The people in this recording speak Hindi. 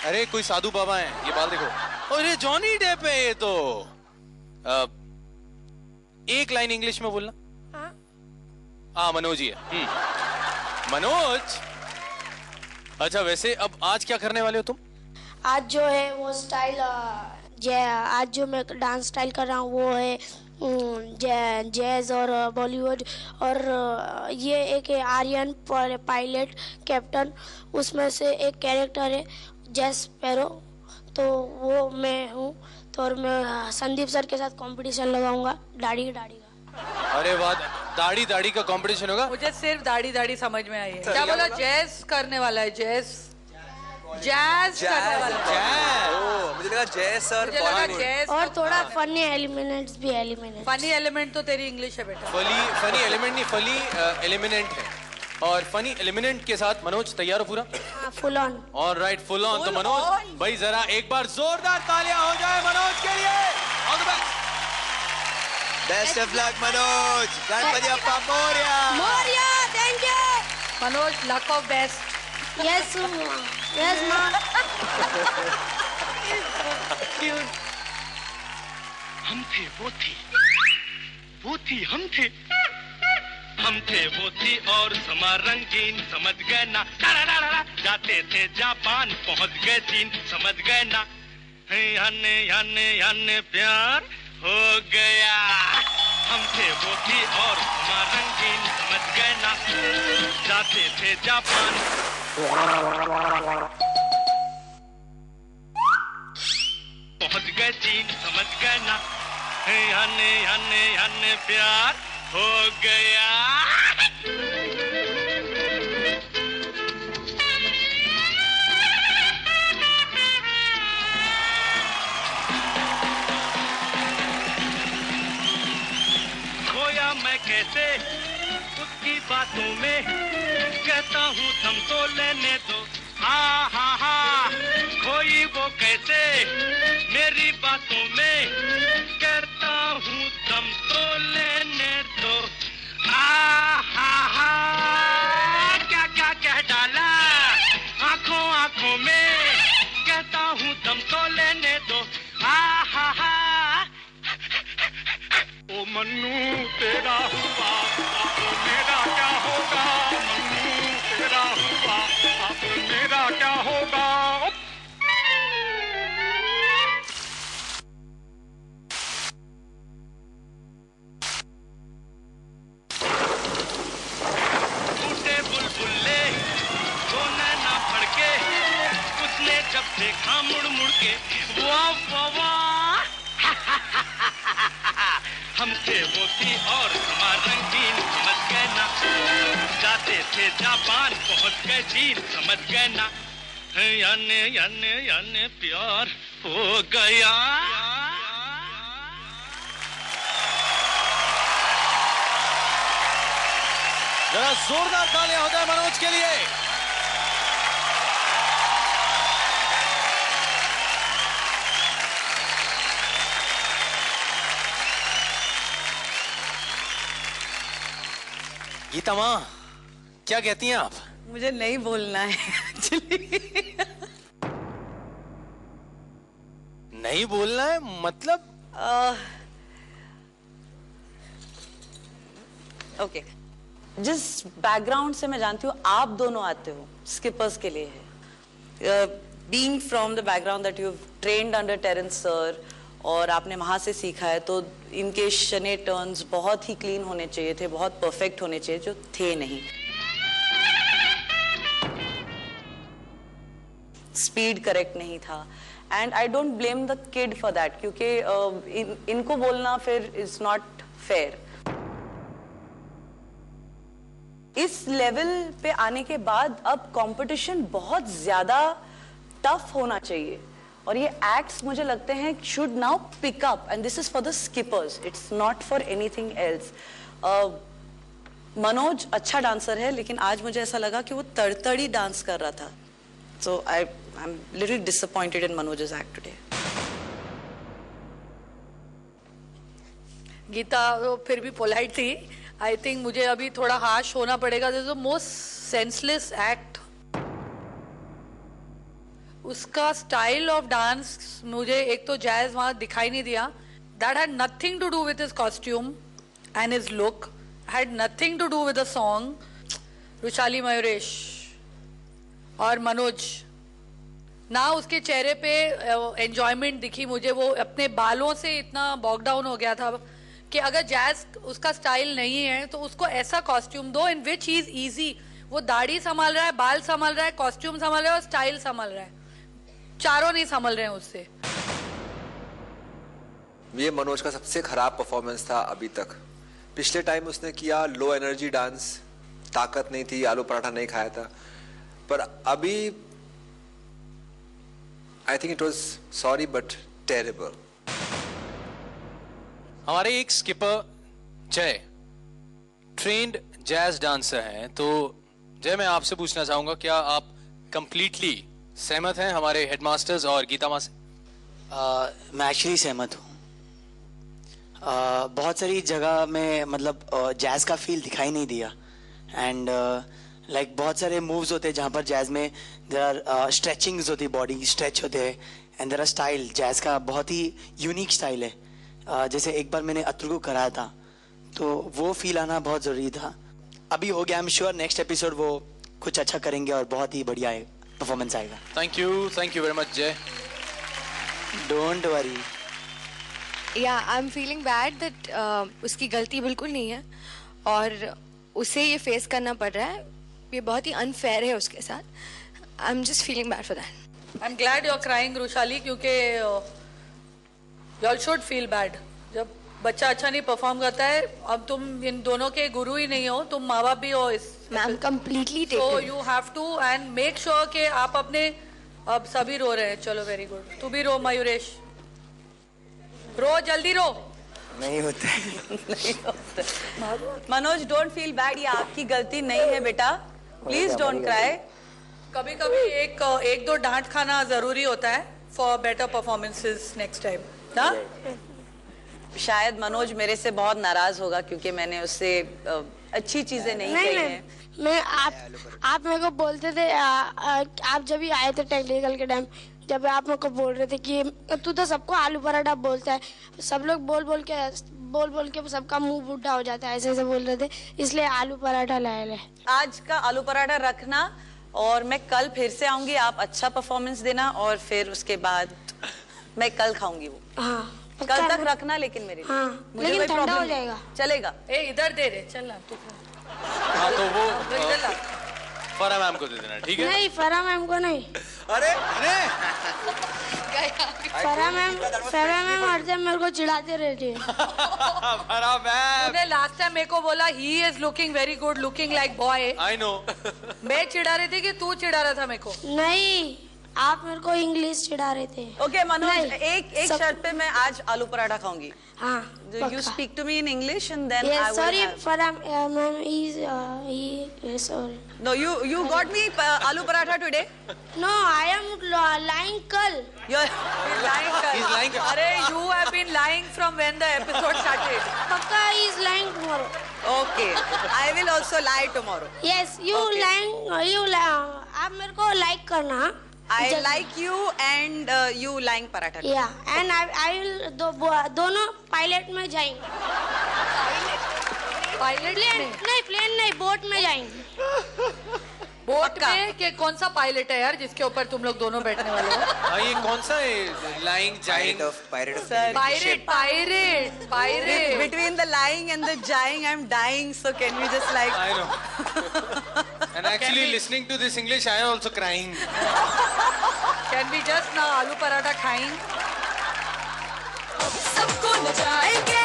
अरे कोई साधु बाबा हैं, ये बाल देखो। अरे जॉनी डेप है ये तो। एक लाइन इंग्लिश में बोलना। हाँ मनोज ही है। मनोज, अच्छा वैसे अब आज क्या करने वाले हो तुम? आज जो है वो स्टाइल, आज जो मैं डांस स्टाइल कर रहा हूँ वो है जैज और बॉलीवुड। और ये एक आर्यन पायलट कैप्टन, उसमें से एक कैरेक्टर है जैज स्पैरो, तो वो मैं हूँ। तो और मैं संदीप सर के साथ कंपटीशन लगाऊंगा दाढ़ी का। अरे वाह, दाढ़ी दाढ़ी का कंपटीशन होगा। मुझे सिर्फ दाढ़ी दाढ़ी समझ में आई है। क्या बोला? जैज करने वाला है, जैज करने वाला है। मुझे लगा जैज सर जैज। और थोड़ा फनी एलिमेंट्स भी फनी एलिमेंट तो तेरी इंग्लिश है बेटा। फनी एलिमेंट नहीं, फनी एलिमेंट है। और फनी एलिमेंट के साथ मनोज तैयार हो पूरा? Full on. Alright, full on. तो मनोज भाई जरा एक बार जोरदार तालियां हो जाए मनोज के लिए। All the best. Best of luck Manoj. Ganpati Appa Morya. Morya, thank you Manoj. Luck of best. Yes yes मां। हम थे वो थी, वो थी हम थे, हम थे वो थी और समा रंगीन, समझ गए ना। जाते थे जापान, पहुंच गए चीन, समझ गए ना। हने प्यार हो गया। हम थे वो थी और समा रंगीन, समझ गए ना। जाते थे जापान, पहुंच गए चीन, समझ गए ना। हने प्यार हो गया। खोया मैं कैसे उसकी बातों में, कहता हूँ थम तो लेने दो। हा खोई वो कैसे मेरी बातों में, कहता हूँ दम तो लेने दो। हा क्या क्या कह डाला आंखों में, कहता हूँ दम तो लेने दो। हा ओ मन्नू तेरा हुआ अब मेरा क्या होगा, मन्नू तेरा हुआ अब मेरा क्या होगा। टूटे बुलबुल्ले वो नैना फड़के, उसने जब देखा मुड़ मुड़ के, वाह वाह। हम थे वो थी और समा रंगीन, समझ गए ना। जाते थे जापान, पहुंच गए चीन, समझ गए ना। याने प्यार हो गया। जरा जोरदार तालियां हो जाए मनोज के लिए। गीता माँ, क्या कहती हैं आप? मुझे नहीं बोलना है एक्चुअली। नहीं बोलना है मतलब? ओके, जिस बैकग्राउंड से मैं जानती हूँ आप दोनों आते हो, स्किपर्स के लिए है। Being from the background that you trained under Terence sir, और आपने वहाँ से सीखा है, तो इनके शने टर्न्स बहुत ही क्लीन होने चाहिए थे, बहुत परफेक्ट होने चाहिए, जो थे नहीं। स्पीड करेक्ट नहीं था, and I don't blame the kid for that, क्योंकि इनको बोलना फिर इज नॉट फेयर। इस लेवल पे आने के बाद अब कंपटीशन बहुत ज्यादा टफ होना चाहिए, और ये एक्ट्स मुझे लगते हैं should now pick up, and this is for the skippers, it's not for anything else. Manoj अच्छा डांसर है, लेकिन आज मुझे ऐसा लगा कि वो तड़तड़ी डांस कर रहा था, so I am little disappointed in मनोज's act today. गीता वो फिर भी पोलाइट थी। आई थिंक मुझे अभी थोड़ा हार्श होना पड़ेगा। This is the most senseless act उसका स्टाइल ऑफ डांस मुझे एक तो जैज वहां दिखाई नहीं दिया. That had nothing to do with his costume and his look. Had nothing to do with the song. Rushali Mayuresh और मनोज, ना उसके चेहरे पे एंजॉयमेंट दिखी मुझे. वो अपने बालों से इतना बॉग डाउन हो गया था कि अगर जैज उसका स्टाइल नहीं है तो उसको ऐसा कॉस्ट्यूम दो इन विच ही इज इजी. वो दाढ़ी संभाल रहा है, बाल संभाल रहा है, कॉस्ट्यूम संभाल रहा है और स्टाइल संभाल रहा है. चारों नहीं संभाल रहे हैं उससे. ये मनोज का सबसे खराब परफॉर्मेंस था अभी तक. पिछले टाइम उसने किया लो एनर्जी डांस, ताकत नहीं थी, आलू पराठा नहीं खाया था. पर अभी I think it was sorry but terrible. हमारे एक स्किपर जय ट्रेंड जैज डांसर हैं, तो जय मैं आपसे पूछना चाहूंगा क्या आप कंप्लीटली सहमत हैं हमारे हेडमास्टर्स और गीता माँ से? मैं एक्चुअली सहमत हूँ. बहुत सारी जगह में मतलब जैज का फील दिखाई नहीं दिया. एंड लाइक बहुत सारे मूव्स होते हैं जहाँ पर जैज में देयर आर स्ट्रेचिंग्स होती है, बॉडी स्ट्रेच होते हैं. And there are style, jazz का बहुत ही यूनिक स्टाइल है. जैसे एक बार मैंने अतुल को कराया था तो वो फील आना बहुत ज़रूरी था. अभी हो गया. I am sure next episode वो कुछ अच्छा करेंगे और बहुत ही बढ़िया परफॉर्मेंस आएगा. Thank you very much Jai. Don't worry. Yeah I am feeling bad that उसकी गलती बिल्कुल नहीं है और उसे ये फेस करना पड़ रहा है. ये बहुत ही अनफेयर है उसके साथ. I am just feeling bad for that. I am glad you are crying Rushali, क्योंकि you all should feel bad. जब बच्चा अच्छा नहीं परफॉर्म करता है, अब तुम इन दोनों के गुरु ही नहीं हो, तुम माँ बाप भी हो. इस ma'am completely so you have to and make sure कि आप अपने. अब सभी रो रहे हैं, चलो वेरी गुड. तू भी रो मयूरेश, रो जल्दी रो. नहीं होता. नहीं होता. मनोज डोंट फील बैड, ये आपकी गलती नहीं है बेटा. Please don't cry. कभी कभी एक दो डांट खाना जरूरी होता है for better performances next time ना. शायद मनोज मेरे से बहुत नाराज होगा क्योंकि मैंने उससे अच्छी चीजें नहीं कही हैं. मैं आप मेरे को बोलते थे आप जब भी आए थे टेक्निकल के टाइम, जब आप मेरे को बोल रहे थे कि तू तो सबको आलू पराठा बोलता है, सब लोग बोल बोल के सबका मुंह बूढ़ा हो जाता है, ऐसे बोल रहे थे, इसलिए आलू पराठा लाए ले. आज का आलू पराठा रखना और मैं कल फिर से आऊंगी. आप अच्छा परफॉर्मेंस देना और फिर उसके बाद मैं कल खाऊंगी वो. हाँ कल तक रखना लेकिन मेरे लिए. हाँ, मुझे लेकिन कोई ठंडा हो प्रॉब्लम जाएगा. चलेगा. ए इधर दे रहे, चल ना तू. हाँ तो वो इधर ला. फरा मैम को दे देना, ठीक है? नहीं, फरा मैम को नहीं. अरे फरा मैम हर टाइम मेरे को चिढ़ाते रहती है. फरा मैम तूने लास्ट टाइम मेरे को बोला he is looking very good, looking like boy. I know. मैं चिढ़ा रही थी कि तू चिढ़ा रहा था मेरे को? नहीं, आप मेरे को इंग्लिश चिढ़ा रहे थे. ओके मनोज, नहीं, एक शर्त पे मैं आज आलू पराठा खाऊंगी. हाँ, You speak to me in English and then I Yes, will sorry, have. Farah ma'am, he sorry. No, you got me aloo paratha today. No, I am lying kal. You're lying. He's lying. अरे you have been lying from when the episode started. Pakka he is lying tomorrow. Okay, I will also lie tomorrow. Yes, you Okay. lying. आप मेरे को like करना. I like you and you lying paratha. Yeah, and I will दोनों पायलट में जाएंगे. पायलट नहीं, प्लेन नहीं, बोट में जाएंगे. बोट में के कौन सा पायलट है यार जिसके ऊपर तुम लोग दोनों बैठने वाले हो? हाँ ये कौन सा है? Lying जाइंग pirate. Between the lying and the jying, I'm dying. So can we just like? I know. And actually listening to this English, I am also crying. Can we just now आलू पराठा खाएं? सबको नचाएंगे.